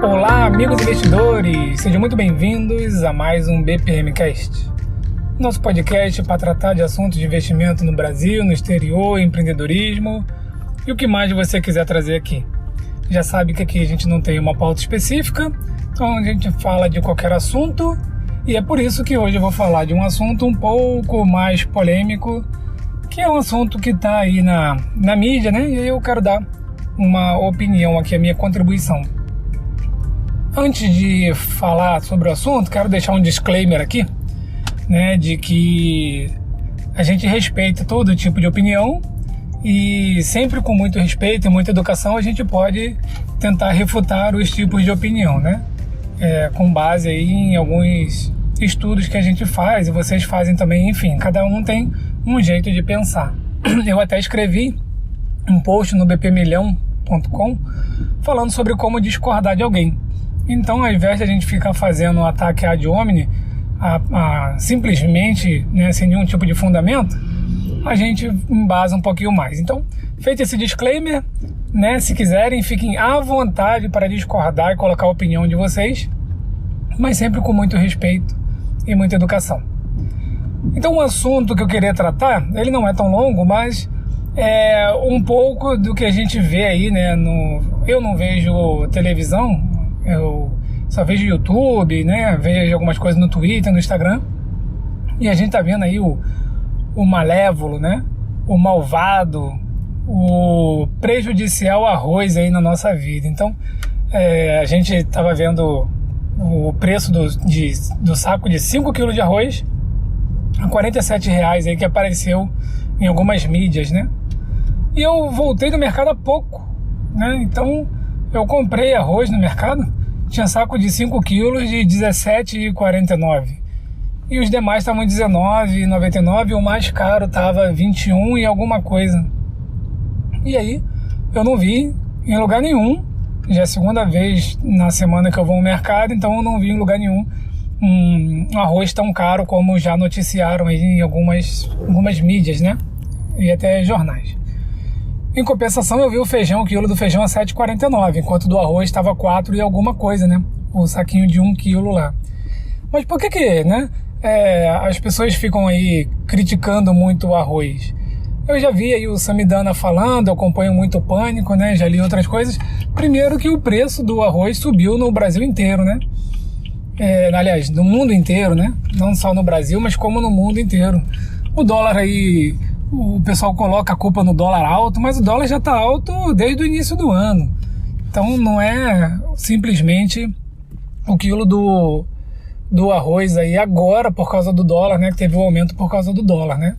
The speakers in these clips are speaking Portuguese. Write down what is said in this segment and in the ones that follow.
Olá, amigos investidores! Sejam muito bem-vindos a mais um BPMcast. Nosso podcast para tratar de assuntos de investimento no Brasil, no exterior, empreendedorismo e o que mais você quiser trazer aqui. Já sabe que aqui a gente não tem uma pauta específica, então a gente fala de qualquer assunto e é por isso que hoje eu vou falar de um assunto um pouco mais polêmico, que é um assunto que está aí na mídia, né? E eu quero dar uma opinião aqui, a minha contribuição. Antes de falar sobre o assunto, quero deixar um disclaimer aqui, né, de que a gente respeita todo tipo de opinião e sempre com muito respeito e muita educação a gente pode tentar refutar os tipos de opinião, né, com base aí em alguns estudos que a gente faz e vocês fazem também, enfim, cada um tem um jeito de pensar. Eu até escrevi um post no bpmilhão.com falando sobre como discordar de alguém. Então, ao invés de a gente ficar fazendo um ataque ad hominem, simplesmente, né, sem nenhum tipo de fundamento, a gente embasa um pouquinho mais. Então, feito esse disclaimer, né, se quiserem, fiquem à vontade para discordar e colocar a opinião de vocês, mas sempre com muito respeito e muita educação. Então, o assunto que eu queria tratar, ele não é tão longo, mas é um pouco do que a gente vê aí, né, eu não vejo televisão, eu só vejo YouTube, né? Vejo algumas coisas no Twitter, no Instagram. E a gente tá vendo aí o malévolo, né? O malvado, o prejudicial arroz aí na nossa vida. Então, a gente tava vendo o preço do saco de 5 kg de arroz a R$47 aí que apareceu em algumas mídias, né? E eu voltei do mercado há pouco, né? Então, eu comprei arroz no mercado, tinha saco de 5 quilos de R$17,49 e os demais estavam R$19,99 e o mais caro estava R$21 e alguma coisa. E aí eu não vi em lugar nenhum, já é a segunda vez na semana que eu vou ao mercado, então eu não vi em lugar nenhum um arroz tão caro como já noticiaram aí em algumas mídias, né? E até jornais. Em compensação, eu vi o quilo do feijão a R$7,49, enquanto do arroz estava 4 e alguma coisa, né? O saquinho de 1 quilo lá. Mas por que, né? As pessoas ficam aí criticando muito o arroz? Eu já vi aí o Samidana falando, eu acompanho muito o Pânico, né? Já li outras coisas. Primeiro que o preço do arroz subiu no Brasil inteiro, né? Aliás, no mundo inteiro, né? Não só no Brasil, mas como no mundo inteiro. O dólar aí... O pessoal coloca a culpa no dólar alto, mas o dólar já está alto desde o início do ano. Então não é simplesmente o quilo do arroz aí agora por causa do dólar, né? Que teve o aumento por causa do dólar, né?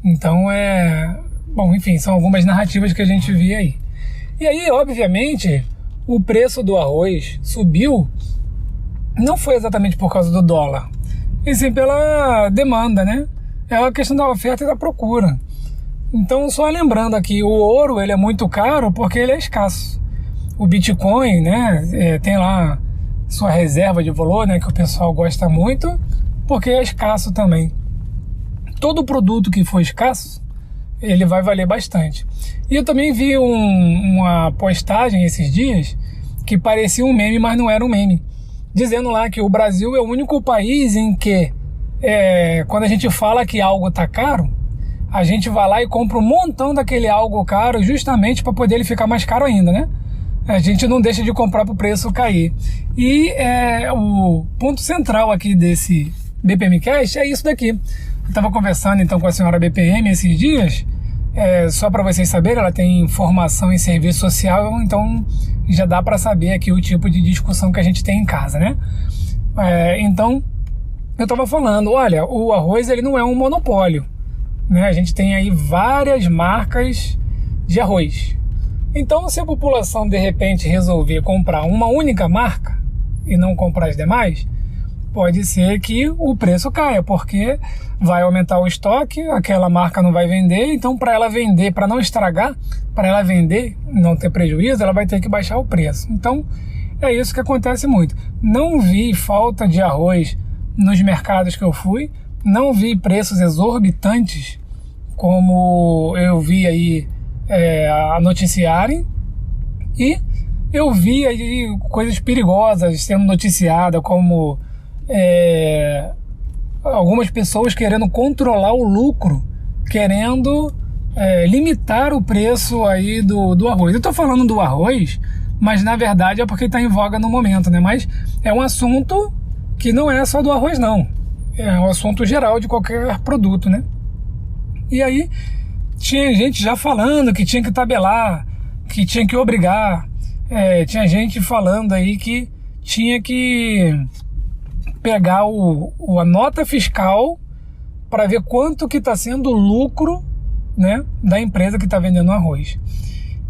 Então bom, enfim, são algumas narrativas que a gente vê aí. E aí, obviamente, o preço do arroz subiu, não foi exatamente por causa do dólar, e sim pela demanda, né? É a questão da oferta e da procura. Então, só lembrando aqui, o ouro ele é muito caro porque ele é escasso. O Bitcoin, né, tem lá sua reserva de valor, né, que o pessoal gosta muito, porque é escasso também. Todo produto que for escasso, ele vai valer bastante. E eu também vi uma postagem esses dias que parecia um meme, mas não era um meme, dizendo lá que o Brasil é o único país em que quando a gente fala que algo está caro, a gente vai lá e compra um montão daquele algo caro justamente para poder ele ficar mais caro ainda, né? A gente não deixa de comprar para o preço cair. E o ponto central aqui desse BPMcast é isso daqui. Eu estava conversando então com a senhora BPM esses dias, só para vocês saberem, ela tem formação em serviço social, então já dá para saber aqui o tipo de discussão que a gente tem em casa, né? Então, eu estava falando, olha, o arroz ele não é um monopólio, né? A gente tem aí várias marcas de arroz. Então, se a população de repente resolver comprar uma única marca e não comprar as demais, pode ser que o preço caia, porque vai aumentar o estoque, aquela marca não vai vender, então para ela vender, para não estragar, para ela vender, não ter prejuízo, ela vai ter que baixar o preço. Então, é isso que acontece muito. Não vi falta de arroz nos mercados que eu fui, não vi preços exorbitantes como eu vi aí a noticiarem, e eu vi aí coisas perigosas sendo noticiadas, como algumas pessoas querendo controlar o lucro, querendo limitar o preço aí do arroz. Eu tô falando do arroz, mas na verdade é porque está em voga no momento, né? Mas é um assunto que não é só do arroz, não. É um assunto geral de qualquer produto, né? E aí tinha gente já falando que tinha que tabelar, que tinha que obrigar. Tinha gente falando aí que tinha que pegar a nota fiscal para ver quanto que está sendo o lucro, né, da empresa que está vendendo arroz.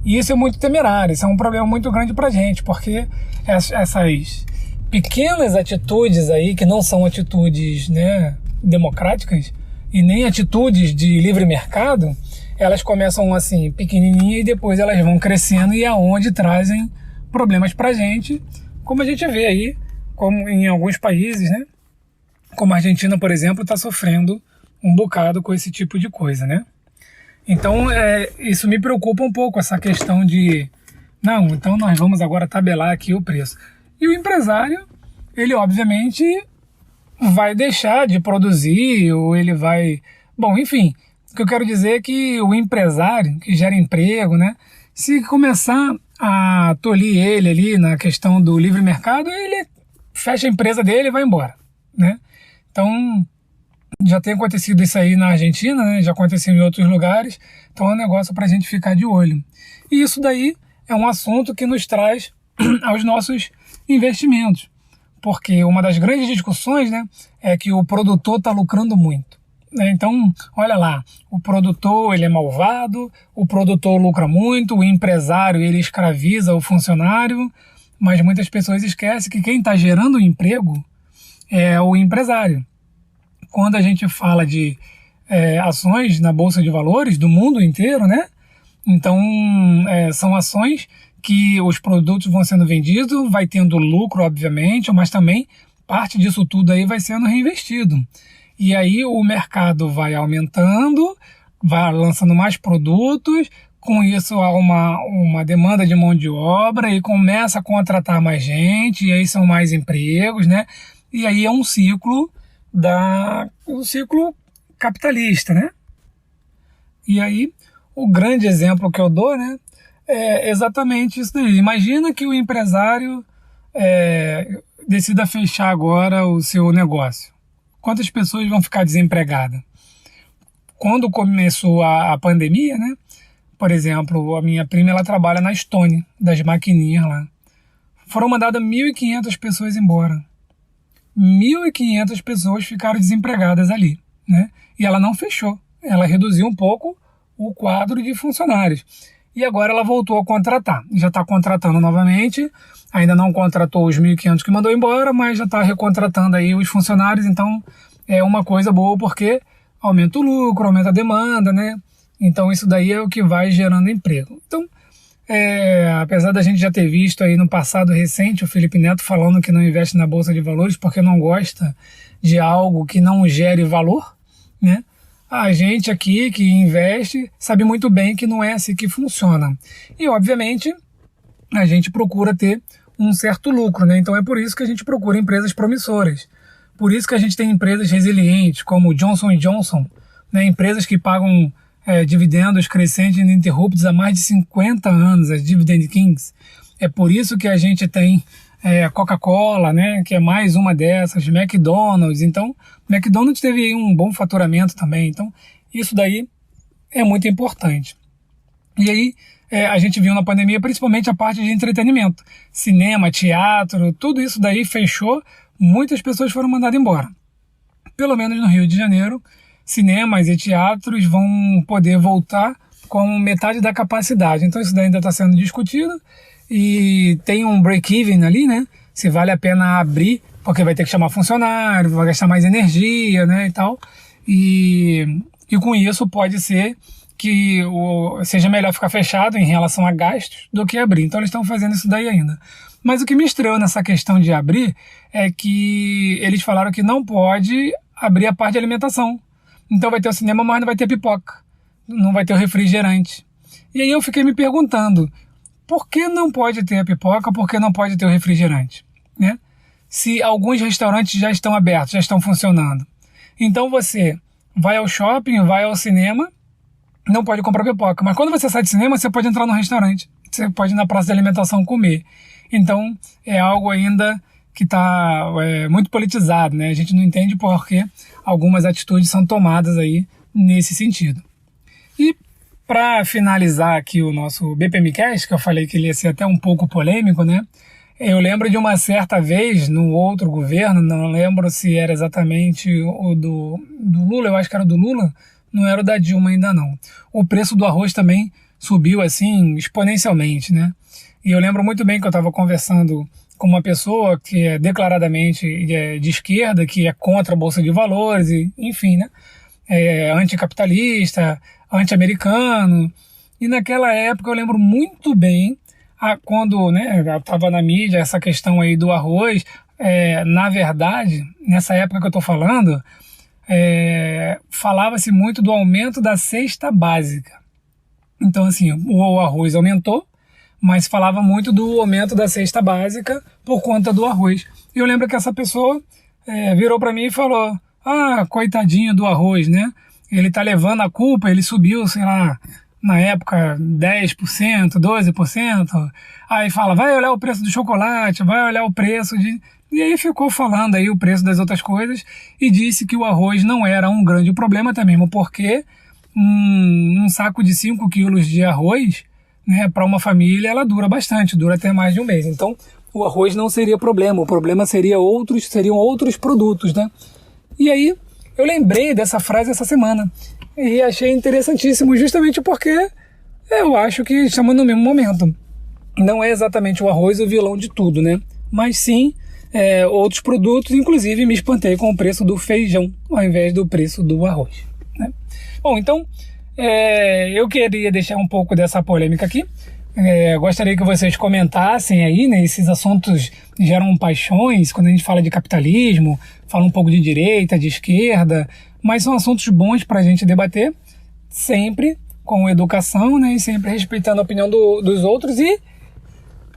E isso é muito temerário, isso é um problema muito grande para a gente, porque essas pequenas atitudes aí, que não são atitudes, né, democráticas, e nem atitudes de livre mercado, elas começam assim, pequenininha, e depois elas vão crescendo, e é onde trazem problemas para a gente, como a gente vê aí, como em alguns países, né, como a Argentina, por exemplo, está sofrendo um bocado com esse tipo de coisa, né? Então, isso me preocupa um pouco, essa questão de, não, então nós vamos agora tabelar aqui o preço. E o empresário, ele obviamente vai deixar de produzir, ou ele vai... Bom, enfim, o que eu quero dizer é que o empresário, que gera emprego, né, se começar a tolir ele ali na questão do livre mercado, ele fecha a empresa dele e vai embora, né? Então, já tem acontecido isso aí na Argentina, né? Já aconteceu em outros lugares, então é um negócio para a gente ficar de olho. E isso daí é um assunto que nos traz aos nossos investimentos, porque uma das grandes discussões, né, é que o produtor está lucrando muito, né? Então, olha lá, o produtor ele é malvado, o produtor lucra muito, o empresário ele escraviza o funcionário, mas muitas pessoas esquecem que quem está gerando o emprego é o empresário. Quando a gente fala de ações na Bolsa de Valores do mundo inteiro, né? Então, são ações que os produtos vão sendo vendidos, vai tendo lucro, obviamente, mas também parte disso tudo aí vai sendo reinvestido. E aí o mercado vai aumentando, vai lançando mais produtos, com isso há uma demanda de mão de obra e começa a contratar mais gente, e aí são mais empregos, né? E aí é um ciclo capitalista, né? E aí o grande exemplo que eu dou, né, é exatamente isso daí. Imagina que o empresário decida fechar agora o seu negócio. Quantas pessoas vão ficar desempregadas? Quando começou a pandemia, né? Por exemplo, a minha prima, ela trabalha na Estônia, das maquininhas lá. Foram mandadas 1.500 pessoas embora. 1.500 pessoas ficaram desempregadas ali, né? E ela não fechou, ela reduziu um pouco o quadro de funcionários. E agora ela voltou a contratar, já está contratando novamente, ainda não contratou os 1.500 que mandou embora, mas já está recontratando aí os funcionários, então é uma coisa boa porque aumenta o lucro, aumenta a demanda, né? Então isso daí é o que vai gerando emprego. Então, apesar da gente já ter visto aí no passado recente o Felipe Neto falando que não investe na Bolsa de Valores porque não gosta de algo que não gere valor, né? A gente aqui que investe sabe muito bem que não é assim que funciona. E obviamente a gente procura ter um certo lucro, né? Então é por isso que a gente procura empresas promissoras. Por isso que a gente tem empresas resilientes como o Johnson & Johnson, né? Empresas que pagam dividendos crescentes e ininterruptos há mais de 50 anos, as Dividend Kings. É por isso que a gente tem a Coca-Cola, né, que é mais uma dessas, McDonald's. Então, McDonald's teve aí um bom faturamento também. Então, isso daí é muito importante. E aí, a gente viu na pandemia principalmente a parte de entretenimento. Cinema, teatro, tudo isso daí fechou. Muitas pessoas foram mandadas embora. Pelo menos no Rio de Janeiro, cinemas e teatros vão poder voltar com metade da capacidade. Então isso daí ainda está sendo discutido e tem um break-even ali, né? Se vale a pena abrir, porque vai ter que chamar funcionário, vai gastar mais energia, né, e tal. E com isso pode ser que seja melhor ficar fechado em relação a gastos do que abrir. Então eles estão fazendo isso daí ainda. Mas o que me estranhou nessa questão de abrir é que eles falaram que não pode abrir a parte de alimentação. Então vai ter o cinema, mas não vai ter pipoca, não vai ter o refrigerante. E aí eu fiquei me perguntando, por que não pode ter a pipoca, por que não pode ter o refrigerante, né? Se alguns restaurantes já estão abertos, já estão funcionando. Então você vai ao shopping, vai ao cinema, não pode comprar pipoca. Mas quando você sai do cinema, você pode entrar no restaurante. Você pode ir na praça de alimentação comer. Então é algo ainda que está muito politizado, né? A gente não entende por que algumas atitudes são tomadas aí nesse sentido. E para finalizar aqui o nosso BPMcast, que eu falei que ele ia ser até um pouco polêmico, né? Eu lembro de uma certa vez, no outro governo, não lembro se era exatamente o do Lula, eu acho que era do Lula, não era o da Dilma ainda não. O preço do arroz também subiu assim exponencialmente, né? E eu lembro muito bem que eu estava conversando com uma pessoa que é declaradamente de esquerda, que é contra a Bolsa de Valores, e, enfim, né? Anticapitalista, anti-americano. E naquela época eu lembro muito bem quando, né, estava na mídia essa questão aí do arroz. Na verdade, nessa época que eu estou falando, falava-se muito do aumento da cesta básica. Então, assim, o arroz aumentou, mas falava muito do aumento da cesta básica por conta do arroz. E eu lembro que essa pessoa virou para mim e falou: ah, coitadinho do arroz, né? Ele tá levando a culpa, ele subiu, sei lá, na época 10%, 12%. Aí fala, vai olhar o preço do chocolate, vai olhar o preço de... E aí ficou falando aí o preço das outras coisas e disse que o arroz não era um grande problema, até mesmo porque um saco de 5 quilos de arroz, né, para uma família, ela dura bastante, dura até mais de um mês. Então, o arroz não seria problema, o problema seriam outros produtos, né? E aí, eu lembrei dessa frase essa semana e achei interessantíssimo justamente porque eu acho que estamos no mesmo momento. Não é exatamente o arroz o vilão de tudo, né? Mas sim outros produtos, inclusive me espantei com o preço do feijão ao invés do preço do arroz, né? Bom, então eu queria deixar um pouco dessa polêmica aqui. Gostaria que vocês comentassem aí, né? Esses assuntos geram paixões quando a gente fala de capitalismo, fala um pouco de direita, de esquerda, mas são assuntos bons para a gente debater, sempre com educação, né? E sempre respeitando a opinião dos outros e,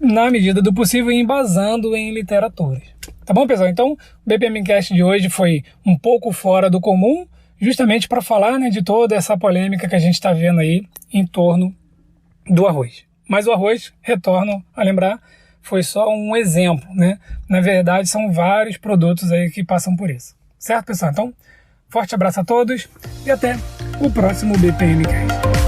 na medida do possível, embasando em literaturas. Tá bom, pessoal? Então, o BPMcast de hoje foi um pouco fora do comum, justamente para falar, né, de toda essa polêmica que a gente está vendo aí em torno do arroz. Mas o arroz, retorno a lembrar, foi só um exemplo, né? Na verdade, são vários produtos aí que passam por isso. Certo, pessoal? Então, forte abraço a todos e até o próximo BPMcast.